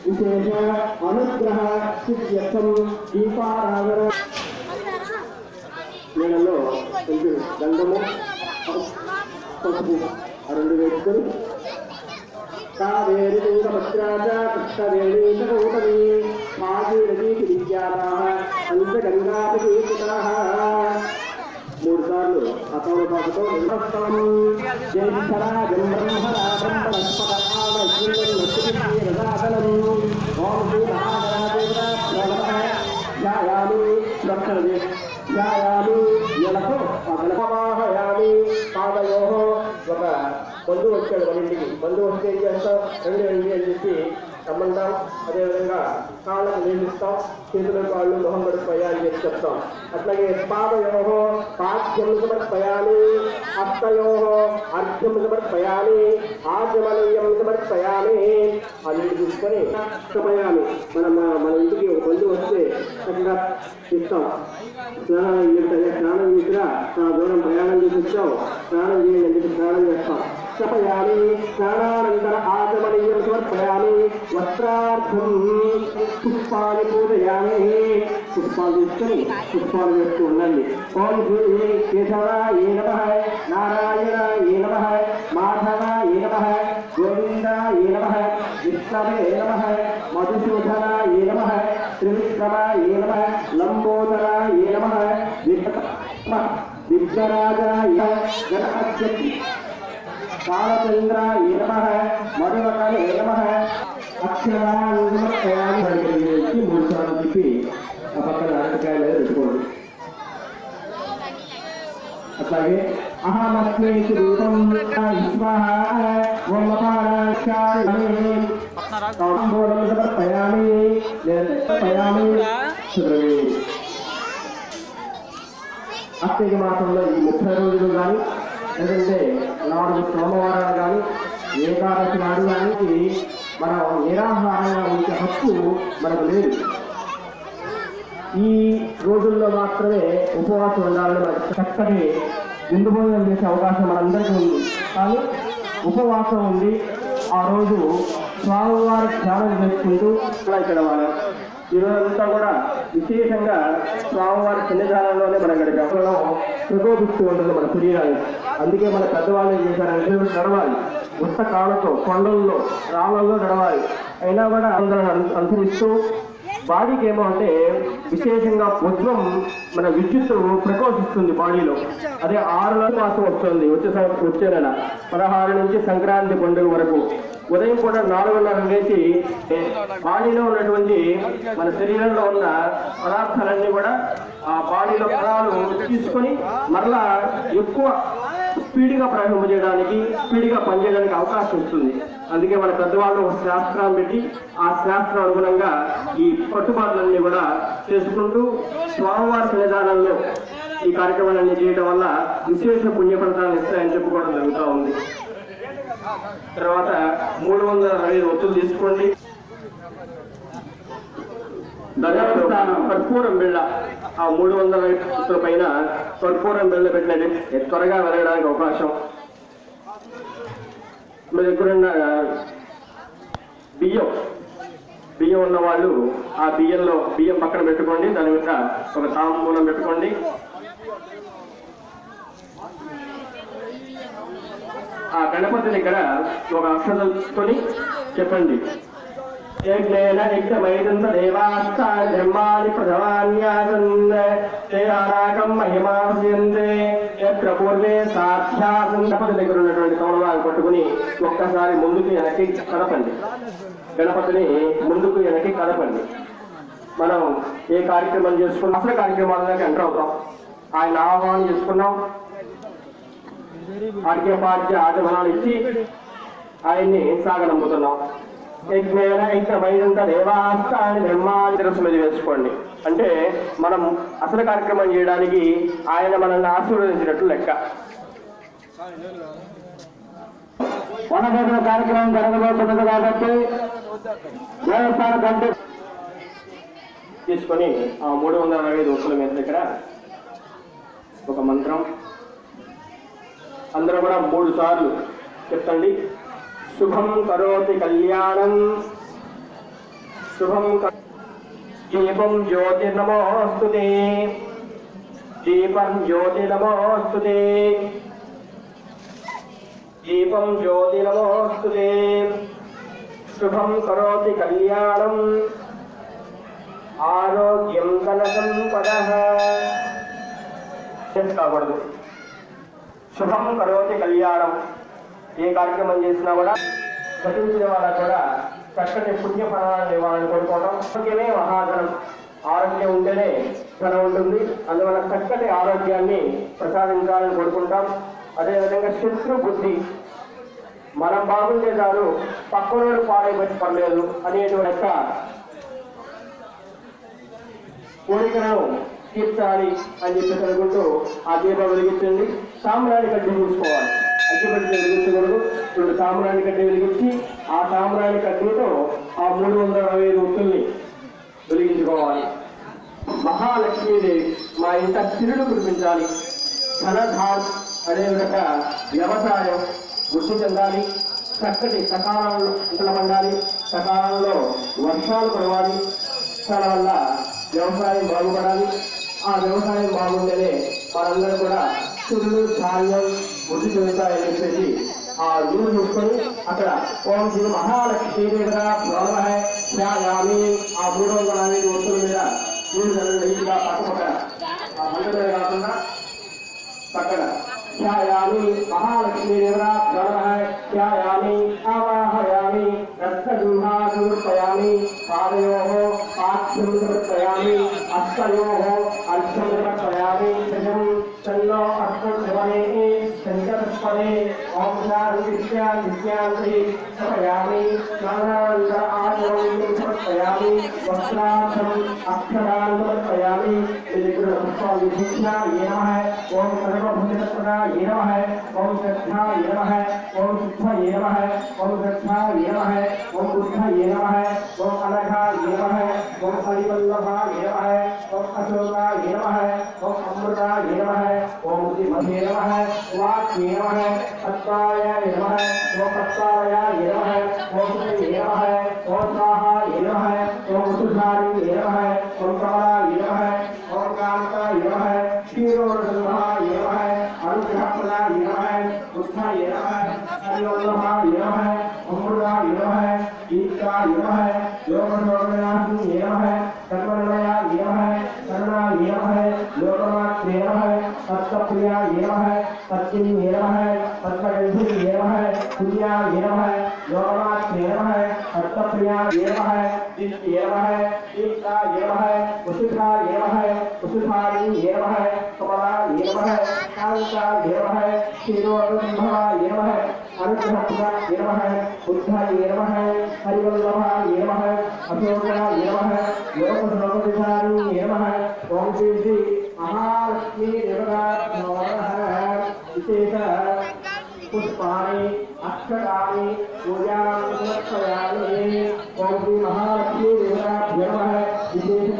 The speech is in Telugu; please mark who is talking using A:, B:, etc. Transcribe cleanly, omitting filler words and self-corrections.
A: विशेष अनुग्रह सिद्ध्यर्थम दीपाराधना నీళ్ళలో కొంచెం గంధము పసుపు రెండు వేసుకొని కావేరి తుంగభద్రాజ కృష్ణవేణీ గౌతమీ భాగీరథీ విద్యారాः పంచగంగాపీఠితాः మూడు సార్లు అతౌల పాటతో నిర్వస్తం జ్యేష్ఠరాజం బ్రహ్మరాజం పరస్పరామశ్రీరసాదనం ఓం శ్రీ మహాగణాధిపతయే ధ్యాయామి ధ్యాయామి ఎలకు గణపవాహయామి పాదయో ఒక బంధువు వచ్చాడు మన ఇంటికి బంధువు వస్తే ఏం చేస్తాం రండి రండి అని చెప్పి రమ్మంటాం అదేవిధంగా కాళ్ళకు నియమిస్తాం చేతులు కాళ్ళు మొహం గడిపోయా అని చెప్పి చెప్తాం అట్లాగే పాదయో పాఠ్యం సమర్పయామి హస్తయో అర్ఘ్యం సమర్పయామి ఆచమనీయం సమర్పయామి అన్నిటి చూసుకొని సమయాన్ని మన ఇంటికి ఒక బంధువు వస్తే చక్కగా ఇస్తాం స్నానం చేసినా దూరం ప్రయాణం చేసి వచ్చాం స్నానం చేయండి అని చెప్పి స్నానం చేస్తాం సమయామి స్నానానంతర ఆచమనీయం సమర్పయామి వస్త్రార్థం పుష్పాన్ని పూజయామి పుష్పాలు తీసుకొని పుష్పాలు వేస్తూ ఉండండి ఓం శ్రీ కేశవాయ నమః నారాయణాయ నమః మాధవాయ నమః గోవిందాయ నమః విష్ణవే నమః మధుసూదనాయ నమః త్రివిక్రమాయ నమః లంబోదరాయ నమః విఘ్నరాజాయ గణపతి కాలచంద్రాయ నమః మధువకరే నమః అక్షరాన్ని మూడు సార్లు తిప్పి ఆ పక్కన అరటికాయలు పెట్టుకోండి అట్లాగే అహమస్మి రూపం సమర్పయామి అత్యక మాసంలో ఈ 30 రోజులు కానీ లేదంటే 4 సోమవారాలు కానీ ఏకాదశి నాడు కానీ మనం నిరాహారంగా ఉండే హక్కు మనకు లేదు. ఈ రోజుల్లో మాత్రమే ఉపవాసం ఉండాలని మనకు చక్కటి విందు భోజనం చేసే అవకాశం మనందరికీ ఉంది. కానీ ఉపవాసం ఉంది ఆ రోజు స్వామివారి ధ్యానం చేసుకుంటూ గడవాలి. ఈరోజంతా కూడా విశేషంగా స్వామివారి సన్నిధానంలోనే మనం గడిపాం. ప్రకోపిస్తూ ఉంటుంది మన శరీరాన్ని. అందుకే మన పెద్దవాళ్ళు ఏం చేశారంటే నడవాలి, ఉత్త కాళ్ళతో కొండల్లో రాళ్ళల్లో నడవాలి. అయినా కూడా అందరూ అనుసరిస్తూ బాడీకి ఏమో అంటే విశేషంగా ఉద్వం మన విద్యుత్ ప్రకోపిస్తుంది బాడీలో. అదే 6 మాసం వస్తుంది వచ్చే నెల 16 నుంచి సంక్రాంతి పండుగ వరకు. ఉదయం కూడా 4:30 లేచి బాడీలో ఉన్నటువంటి మన శరీరంలో ఉన్న పదార్థాలన్నీ కూడా ఆ బాడీలో పదాలు తీసుకొని మరలా ఎక్కువ స్పీడ్గా ప్రయోగించడానికి స్పీడ్గా పనిచేయడానికి అవకాశం ఇస్తుంది. అందుకే మన పెద్దవాళ్ళు ఒక శాస్త్రాన్ని పెట్టి ఆ శాస్త్రం అనుగుణంగా ఈ కట్టుబాట్లన్నీ కూడా చేసుకుంటూ స్వామివారి సన్నిధానంలో ఈ కార్యక్రమాలన్నీ చేయడం వల్ల విశేష పుణ్యఫలితాలను ఇస్తాయని చెప్పుకోవడం జరుగుతూ ఉంది. తర్వాత 305 ఒత్తులు తీసుకోండి. దర్యాప్తానం కర్పూరం బిళ్ళ ఆ 305 ఒత్తుల పైన కర్పూరం బిళ్ళ పెట్టినది త్వరగా వెళ్ళడానికి అవకాశం. మీ దగ్గర బియ్యం ఉన్న వాళ్ళు ఆ బియ్యం పక్కన పెట్టుకోండి. దాని మీద ఒక తాంబూలం పెట్టుకోండి. ఆ గణపతిని ఇక్కడ ఒక అక్షరం తీసుకొని చెప్పండి. యజ్ఞేన యజ్ఞమైదంత దేవాస్త ధర్మాని ప్రధవాన్యాసన్ మహిమాస్యంతే యత్ర పూర్వే సాధ్యాసన్. గణపతి దగ్గర ఉన్నటువంటి కమలాలు పట్టుకుని ఒక్కసారి ముందుకు వెనక్కి కదపండి. గణపతిని ముందుకు వెనక్కి కదపండి. మనం ఏ కార్యక్రమం చేసుకున్నాం అసలు కార్యక్రమాలకి ఎంటర్ అవుతాం. ఆయన ఆహ్వానం చేసుకున్నాం. అర్ఘ్యపాద్య ఆచమనాలు ఇచ్చి ఆయన్ని సాగనంపుతున్నాం. యజ్ఞేన యజ్ఞమైదంత దేవాస్తాని ధర్మాని తిరస్మృతి వేసుకోండి. అంటే మనం అసలు కార్యక్రమం చేయడానికి ఆయన మనల్ని ఆశీర్వదించినట్లు లెక్క. వనభోజన కార్యక్రమం జరగబోతున్నది కాబట్టి దేవస్థాన కంటే తీసుకొని ఆ 305 ఒత్తుల మీద దగ్గర ఒక మంత్రం అందరూ కూడా 3 సార్లు చెప్తండి. శుభం కరోతి కళ్యాణం శుభం దీపం జ్యోతిర్నమోస్తుతే దీపం జ్యోతిర్నమోస్తుతే దీపం జ్యోతిర్నమోస్తుతే శుభం కరోతి కళ్యాణం ఆరోగ్యం ధన సంపదః కాకూడదు. శుభం కరోతి కళ్యాణం ఏ కార్యక్రమం చేసినా కూడా పఠించిన వాళ్ళ కూడా చక్కటి పుణ్య ఫలాలను ఇవ్వాలని కోరుకోవడం. ఆరోగ్యమే మహాధనం. ఆరోగ్యం ఉంటేనే ధనం ఉంటుంది. అందువల్ల చక్కటి ఆరోగ్యాన్ని ప్రసాదించాలని కోరుకుంటాం. అదేవిధంగా శత్రు బుద్ధి, మనం బాగుంటే చాలు పక్కనోడు పాడైపోయి పర్లేదు అనేటువంటి కోరికలను తీర్చాలి అని చెప్పేసి అనుకుంటూ ఆ దీపం వెలిగించండి. సాంబ్రాణి కడ్డీ చూసుకోవాలి. అగ్గిపెట్టి వెలిగించకూడదు. ఇప్పుడు సాంబ్రాణి కడ్డీ వెలిగించి ఆ సాంబ్రాణి కడ్డీతో ఆ 365 ఒత్తుల్ని వెలిగించుకోవాలి. మహాలక్ష్మీదేవి మా ఇంట చిరుడు కురిపించాలి. ధనధాన్ అదేవిధంగా వ్యవసాయం వృద్ధి చెందాలి. చక్కటి సకాలంలో పంటలు పండాలి. సకాలంలో వర్షాలు కురవాలి. దానివల్ల వ్యవసాయం బాగుపడాలి. ఆ వ్యవసాయం బాగుంటేనే వారందరూ కూడా చిరులు ధాన్యం వృద్ధి చెందుతాయని చెప్పేసి ఆ గురువు చూసుకొని అక్కడ ఓం శ్రీ మహాలక్ష్మీదేవిగా ధ్యాయామి ఆ 365 వస్తువుల మీద నీటిగా పక్కపక్కన ఆ మంట మీద కాకుండా పక్కన ధ్యాయామి మహాలక్ష్మీదేవిగా ధ్యాయామి ఆవాహయామి రక్తసింహాసమర్పయామి పాదయోః పాఠ్యం సమర్పయామి హస్తయోః అర్ఘ్యం సమర్పయామి తన్నో అస్మద్భవనే శంకరస్పదే ఓం శాంతి సమర్పయామి స్నానానంద ఆచమనం సమర్పయామి వస్త్రార్థం అక్షరాన్ సమర్పయామి పుష్పాలు ఓం సర్వభూతప్రదాయ నమః ఓం శ్రద్ధాయ నమః ఓం శుద్ధాయ నమః ఓం శ్రద్ధాయ నమః ఓం బుద్ధాయ నమః ఓం అనఘాయ నమః ఓం హరివల్లభాయ నమః ఓం అశోకాయ నమః ఓం అమృతాయ నమః ఓం శ్రీమతే నమః వాక్యే నమః సత్తాయ నమః ఓం సత్తాయ నమః ఓం శ్రీ నమః ఓం స్వాహాయ నమః ఓం సుధాయ నమః ఓం కమలాయ నమః ఓం కాంతాయ నమః క్షీరోరసింహాయ నమః అనుగ్రహప్రదాయ నమః బుద్ధాయ నమః హరివల్లభాయ నమః అమృతాయ నమః ఈశ్వరాయ నమః యోగశోభనాయ నమః సర్వనిలయాయ నమః కరుణాయ నమః యోగమాత్రే నమః సత్ప్రియాయ నమః సత్యే నమః సత్వగంధే నమః పుణ్యాయ నమః యోగమాత్రే నమః సత్ప్రియాయ నమః దిష్టే నమః ఈశ్వరాయ నమః వసుధాయ నమః వసుధాయ నమః కమలాయ నమః కాంతాయ నమః క్షీరోరసింహాయ నమః అనుగ్రహప్రదాయ నమః బుద్ధాయ నమః హరివల్లభాయ నమః అశోకాయ నమః యోగశోభనాయ నమః ఓం శ్రీ మహాలక్ష్మీదేవిగా విశేష పుష్పాణి అక్షరాణి పూజాం సమర్పయామి. ఓం శ్రీ మహాలక్ష్మీదేవిగా విశేష